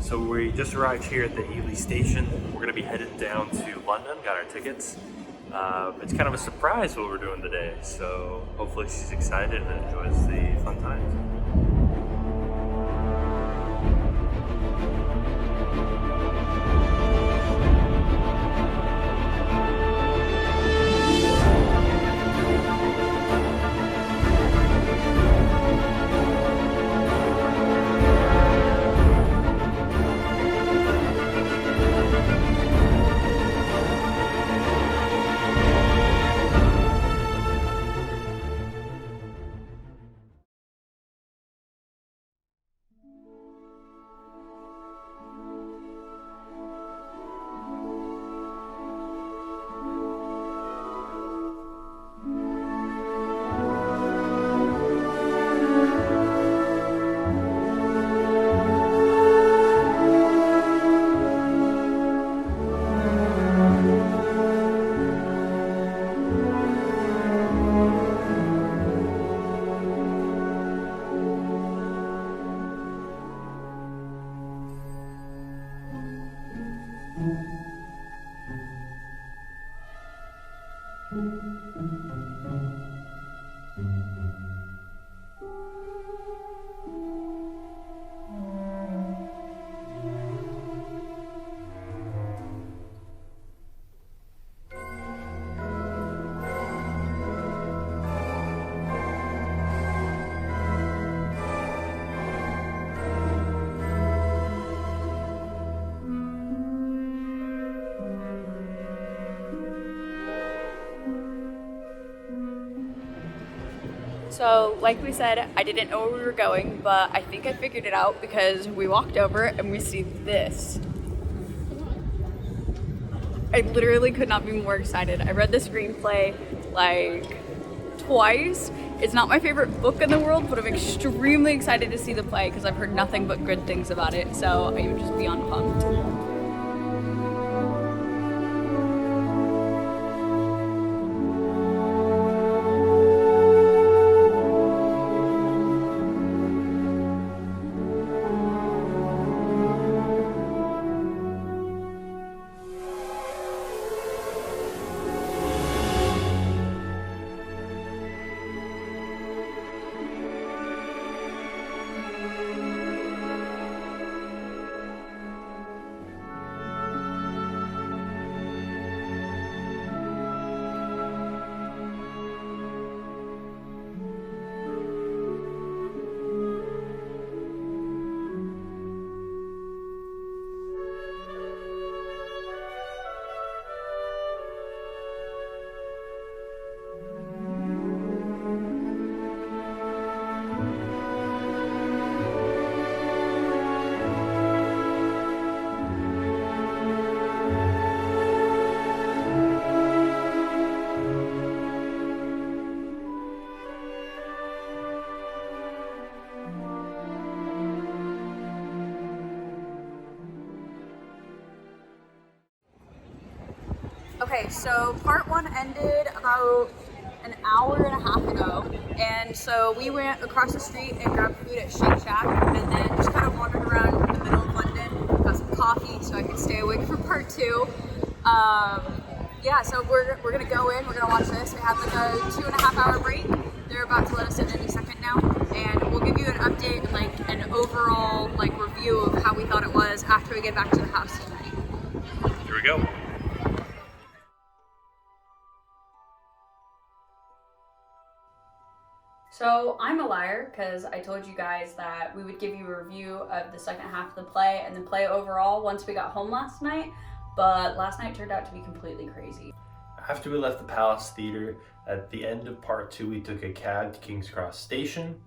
So we just arrived here at the Ely station. We're gonna be headed down to London, got our tickets. It's kind of a surprise what we're doing today, so hopefully she's excited and enjoys the fun times. So, like we said, I didn't know where we were going, but I think I figured it out because we walked over and we see this. I literally could not be more excited. I read the screenplay like twice. It's not my favorite book in the world, but I'm extremely excited to see the play because I've heard nothing but good things about it. So I'm just beyond pumped. Okay, so part one ended about an hour and a half ago, and so we went across the street and grabbed food at Shake Shack, and then just kind of wandered around the middle of London, got some coffee so I could stay awake for part two. Yeah, so we're gonna go in, we're gonna watch this. We have like a 2.5 hour break. They're about to let us in any second now, and we'll give you an update and like an overall like review of how we thought it was after we get back to the house tonight. Here we go. So I'm a liar because I told you guys that we would give you a review of the second half of the play and the play overall once we got home last night, but last night turned out to be completely crazy. After we left the Palace Theatre, at the end of part two, we took a cab to King's Cross Station,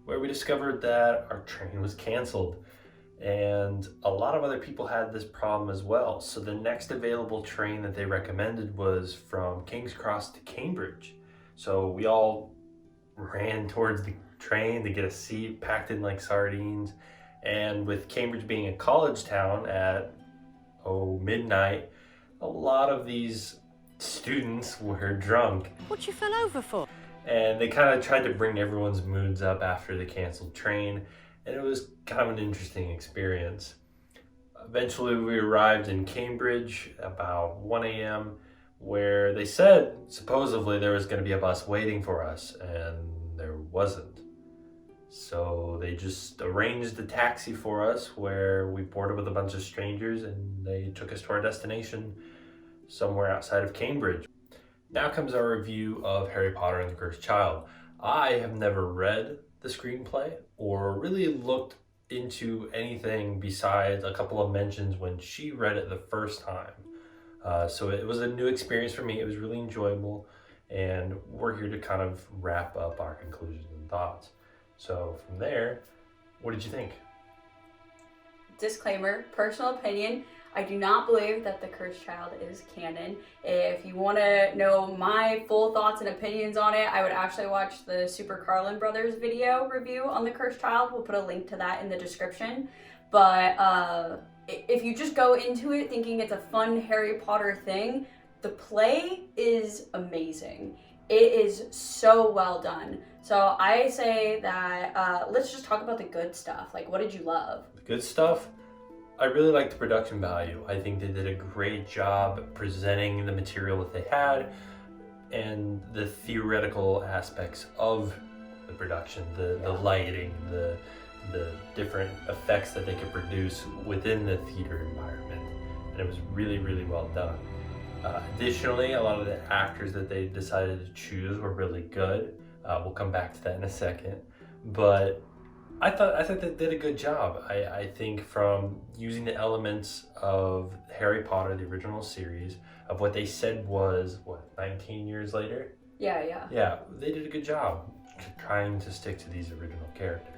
where we discovered that our train was canceled. And a lot of other people had this problem as well. So the next available train that they recommended was from King's Cross to Cambridge. So we all ran towards the train to get a seat, packed in like sardines. And with Cambridge being a college town at midnight, a lot of these students were drunk. What you fell over for? And they kind of tried to bring everyone's moods up after the canceled train, and it was kind of an interesting experience. Eventually, we arrived in Cambridge about 1 a.m., where they said supposedly there was going to be a bus waiting for us, and there wasn't. So they just arranged a taxi for us where we boarded with a bunch of strangers and they took us to our destination somewhere outside of Cambridge. Now comes our review of Harry Potter and the Cursed Child. I have never read the screenplay or really looked into anything besides a couple of mentions when she read it the first time. So it was a new experience for me. It was really enjoyable, and we're here to kind of wrap up our conclusions and thoughts. So from there, what did you think? Disclaimer, personal opinion, I do not believe that The Cursed Child is canon. If you want to know my full thoughts and opinions on it, I would actually watch the Super Carlin Brothers video review on The Cursed Child. We'll put a link to that in the description. But if you just go into it thinking it's a fun Harry Potter thing, the play is amazing. It is so well done. So I say that let's just talk about the good stuff. Like, what did you love? The good stuff? I really liked the production value. I think they did a great job presenting the material that they had and the theoretical aspects of the production, the lighting, the different effects that they could produce within the theater environment. And it was really, really well done. Additionally, a lot of the actors that they decided to choose were really good. We'll come back to that in a second. But I thought they did a good job. I think from using the elements of Harry Potter, the original series, of what they said was, 19 years later? Yeah. Yeah, they did a good job trying to stick to these original characters.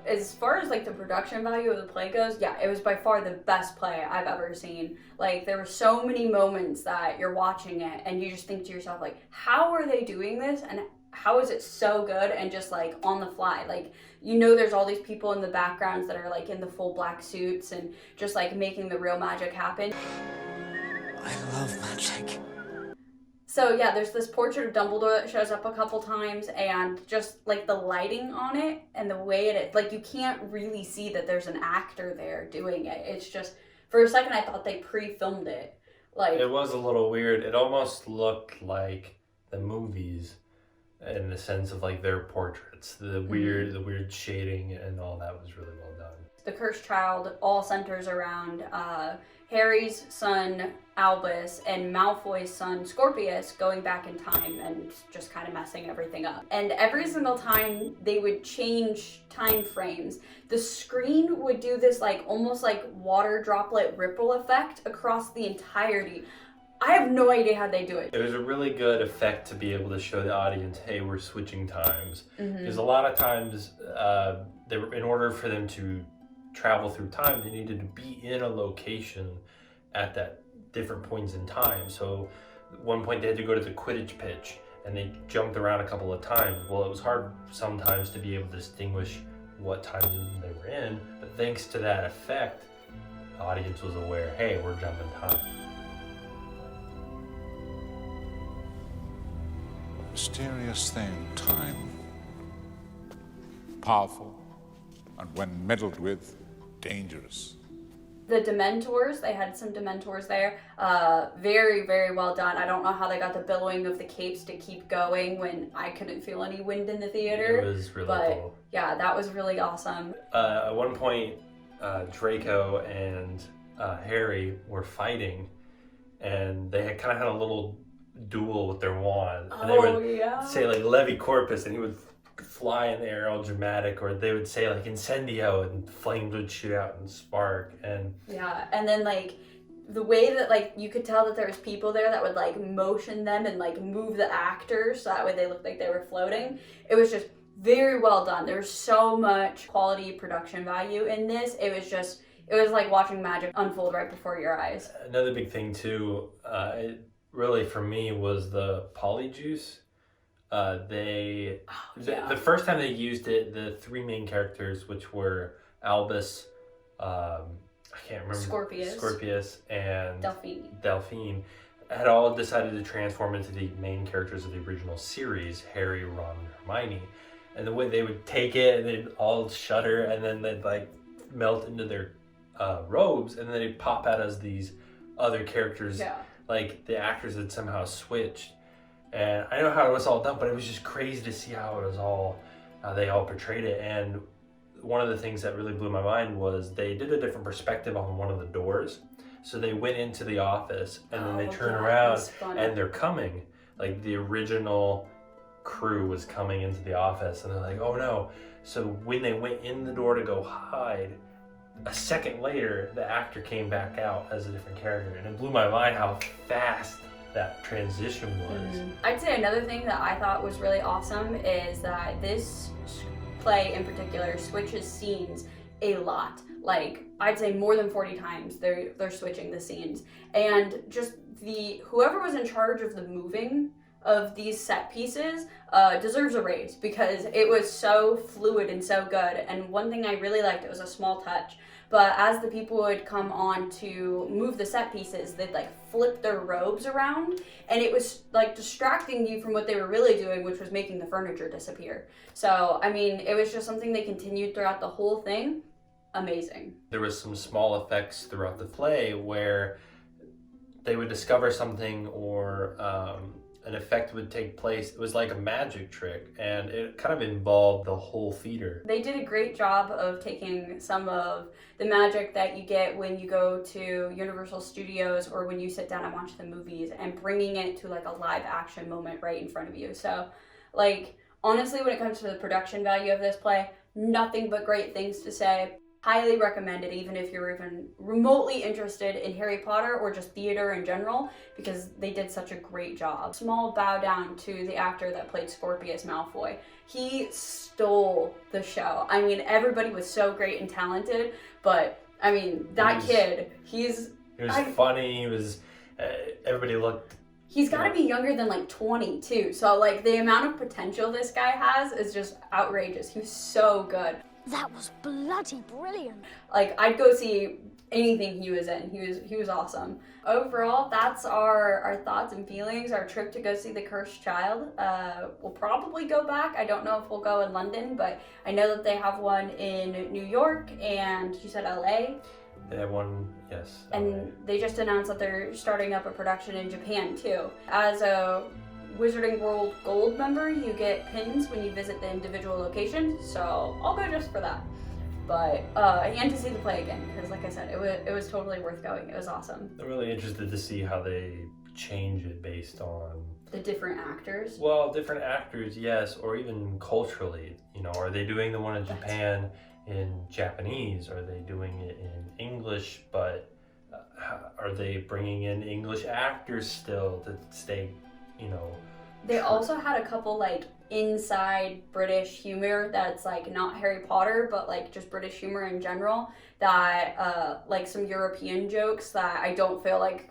As far as like the production value of the play goes, yeah, it was by far the best play I've ever seen. Like, there were so many moments that you're watching it and you just think to yourself, like, how are they doing this? And how is it so good and just like on the fly? Like, you know, there's all these people in the backgrounds that are like in the full black suits and just like making the real magic happen. I love magic. So yeah, there's this portrait of Dumbledore that shows up a couple times, and just like the lighting on it and the way it, like, you can't really see that there's an actor there doing it. It's just, for a second I thought they pre-filmed it. Like, it was a little weird. It almost looked like the movies in the sense of like their portraits, the weird shading and all that was really well done. The Cursed Child all centers around Harry's son Albus and Malfoy's son Scorpius going back in time and just kind of messing everything up. And every single time they would change time frames, the screen would do this like almost like water droplet ripple effect across the entirety. I have no idea how they do it. It was a really good effect to be able to show the audience, hey, we're switching times. Because a lot of times, in order for them to travel through time, they needed to be in a location at that different points in time. So at one point they had to go to the Quidditch pitch and they jumped around a couple of times. Well, it was hard sometimes to be able to distinguish what time they were in, but thanks to that effect, the audience was aware, hey, we're jumping time. Mysterious thing, time. Powerful, and when meddled with, dangerous. The Dementors, they had some Dementors there. Very, very well done. I don't know how they got the billowing of the capes to keep going when I couldn't feel any wind in the theater. It was really cool. Yeah, that was really awesome. At one point, Draco and Harry were fighting, and they had kind of had a little duel with their wand. And they would say like Levi Corpus, and he would fly in the air all dramatic, or they would say like Incendio, and flames would shoot out and spark. And yeah, and then like the way that like you could tell that there was people there that would like motion them and like move the actors so that way they looked like they were floating. It was just very well done. There's so much quality production value in this. It was like watching magic unfold right before your eyes. Another big thing too, it really for me was the polyjuice. The first time they used it, the three main characters, which were Albus, I can't remember, Scorpius, and Delphine, had all decided to transform into the main characters of the original series, Harry, Ron, and Hermione. And the way they would take it, and they'd all shudder, and then they'd like melt into their robes, and then they pop out as these other characters. Yeah. Like the actors had somehow switched. And I know how it was all done, but it was just crazy to see how it was all, they all portrayed it. And one of the things that really blew my mind was they did a different perspective on one of the doors. So they went into the office and then they turn around and they're coming. Like the original crew was coming into the office and they're like, oh no. So when they went in the door to go hide, a second later, the actor came back out as a different character. And it blew my mind how fast that transition was. I'd say another thing that I thought was really awesome is that this play in particular switches scenes a lot. Like I'd say more than 40 times they're switching the scenes. And just whoever was in charge of the moving of these set pieces deserves a raise because it was so fluid and so good. And one thing I really liked, it was a small touch, but as the people would come on to move the set pieces, they'd like flip their robes around, and it was like distracting you from what they were really doing, which was making the furniture disappear. So, I mean, it was just something they continued throughout the whole thing. Amazing. There was some small effects throughout the play where they would discover something or an effect would take place. It was like a magic trick, and it kind of involved the whole theater. They did a great job of taking some of the magic that you get when you go to Universal Studios or when you sit down and watch the movies and bringing it to like a live action moment right in front of you. So, like, honestly, when it comes to the production value of this play, nothing but great things to say. Highly recommend it, even if you're even remotely interested in Harry Potter or just theater in general, because they did such a great job. Small bow down to the actor that played Scorpius Malfoy. He stole the show. I mean, everybody was so great and talented, but I mean, he was funny. He was, everybody looked. He's got to be younger than like 20 too. So like the amount of potential this guy has is just outrageous. He was so good. That was bloody brilliant. Like, I'd go see anything he was in. He was awesome. Overall, that's our thoughts and feelings, our trip to go see The Cursed Child. We'll probably go back. I don't know if we'll go in London, but I know that they have one in New York and you said LA. They have one, yes. And they just announced that they're starting up a production in Japan too. As a Wizarding World Gold member, you get pins when you visit the individual locations, so I'll go just for that. But and to see the play again, because like I said, it was totally worth going. It was awesome. I'm really interested to see how they change it based on the different actors. Well, different actors, yes, or even culturally. You know, are they doing the one in Japan in Japanese? Are they doing it in English? But are they bringing in English actors still to stay? You know, they also had a couple like inside British humor that's like not Harry Potter, but like just British humor in general, that like some European jokes that I don't feel like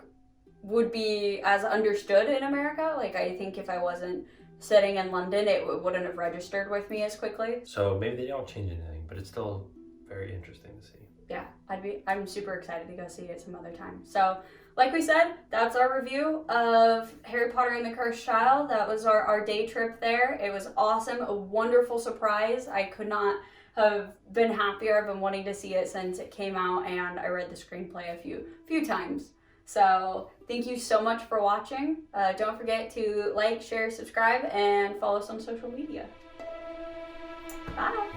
would be as understood in America. Like I think if I wasn't sitting in London, it wouldn't have registered with me as quickly. So maybe they don't change anything, but it's still very interesting to see. Yeah, I'm super excited to go see it some other time. So like we said, that's our review of Harry Potter and the Cursed Child. That was our day trip there. It was awesome, a wonderful surprise. I could not have been happier. I've been wanting to see it since it came out, and I read the screenplay a few times. So thank you so much for watching. Don't forget to like, share, subscribe, and follow us on social media. Bye.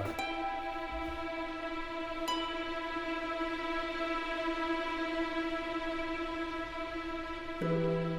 Bye.